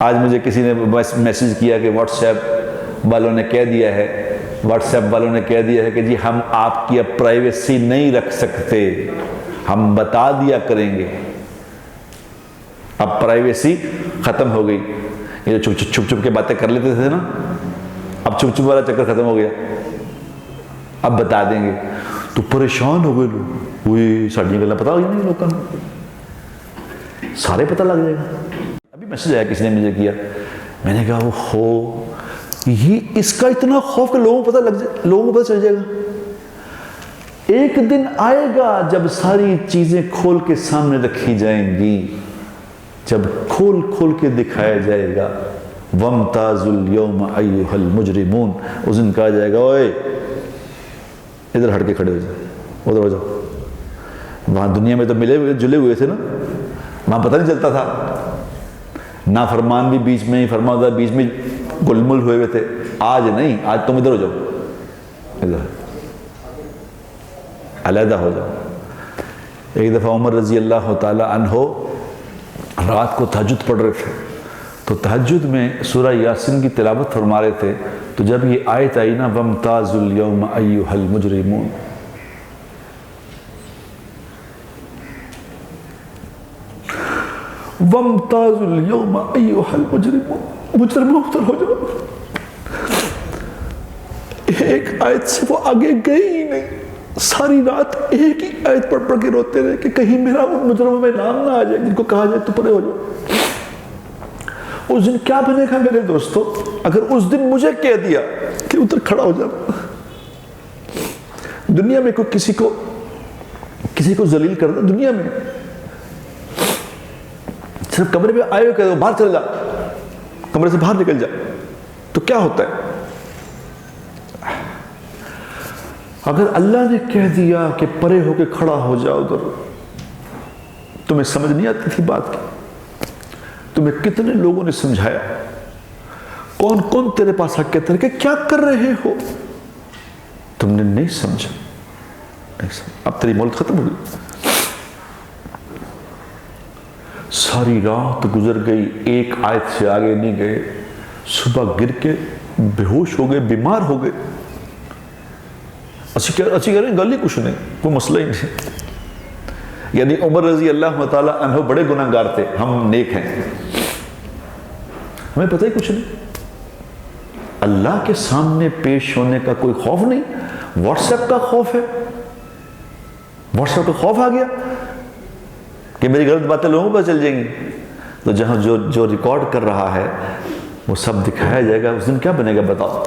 آج مجھے کسی نے میسیج کیا کہ واٹس ایپ والوں نے کہہ دیا ہے کہ جی ہم آپ کی اب پرائیویسی نہیں رکھ سکتے، ہم بتا دیا کریں گے۔ اب پرائیویسی ختم ہو گئی، یہ جو چھپ کے باتیں کر لیتے تھے نا، اب چھپ والا چکر ختم ہو گیا، اب بتا دیں گے۔ تو پریشان ہو گئے لوگ، وہی ساڑھیاں گلیں پتا ہوگی نہیں لوگوں کو، سارے پتہ لگ جائے گا۔ ابھی میسیج آیا کسی نے مجھے کیا، میں نے کہا وہ یہ اس کا اتنا خوف کہ لوگوں کو پتہ چل جائے گا۔ ایک دن آئے گا جب ساری چیزیں کھول کے سامنے رکھی جائیں گی، جب کھول کے دکھایا جائے گا۔ وَامْتَازُوا الْيَوْمَ أَيُّهَا الْمُجْرِمُونَ، اس دن کہا جائے گا اوئے ادھر ہٹ کے کھڑے ہو جاؤ، ادھر ہو جاؤ۔ وہاں دنیا میں تو ملے ہوئے جلے ہوئے تھے نا، وہاں پتہ نہیں چلتا تھا، نافرمان بھی بیچ میں ہی، فرماندہ بیچ میں گل مل ہوئے تھے۔ آج نہیں، آج تم ادھر ہو جاؤ، ادھر علیحدہ ہو جاؤ۔ ایک دفعہ عمر رضی اللہ تعالی عنہ رات کو تہجد پڑھ رہے تھے، تو تہجد میں سورہ یاسین کی تلاوت فرما رہے تھے، تو جب یہ آیت آئی نا وَامْتَازُوا الْيَوْمَ أَيُّهَا الْمُجْرِمُونَ، وَامْتَازُوا الْيَوْمَ أَيُّهَا الْمُجْرِمُونَ، مجرموں ادھر ہو جاؤ۔ ایک آیت سے وہ آگے گئی ہی نہیں، ساری رات ایک ہی آیت پڑھ کے روتے رہے کہ کہیں میرا ان مجرموں میں نام نہ آ جائے جن کو کہا جائے تو پرے ہو جاؤ۔ اس دن کیا بنے گا میرے دوستو اگر اس دن مجھے کہہ دیا کہ ادھر کھڑا ہو جاؤ۔ دنیا میں کوئی کسی کو ذلیل کرنا، دنیا میں صرف کمرے میں آئے ہوئے کہہ دو باہر چل جا، کمرے سے باہر نکل جا، تو کیا ہوتا ہے؟ اگر اللہ نے کہہ دیا کہ پرے ہو کے کھڑا ہو جاؤ ادھر، تمہیں سمجھ نہیں آتی تھی بات کی؟ تمہیں کتنے لوگوں نے سمجھایا، کون کون تیرے پاس آ کے تھے کہ کیا کر رہے ہو، تم نے نہیں سمجھا۔ اب تیری مولت ختم ہو گئی، ساری رات گزر گئی، ایک آیت سے آگے نہیں گئے، صبح گر کے بے ہوش ہو گئے، بیمار ہو گئے۔ اچھی کہہ رہے ہیں گل ہی کچھ نہیں، کوئی مسئلہ ہی نہیں۔ یعنی عمر رضی اللہ تعالیٰ عنہ بڑے گناہ گار تھے، ہم نیک ہیں، ہمیں پتہ ہی کچھ نہیں۔ اللہ کے سامنے پیش ہونے کا کوئی خوف نہیں، واٹس ایپ کا خوف ہے، واٹس ایپ کا خوف آ گیا کہ میری غلط باتیں لوگوں کو چل جائیں گی، تو جہاں جو ریکارڈ کر رہا ہے وہ سب دکھایا جائے گا، اس دن کیا بنے گا بتاؤ؟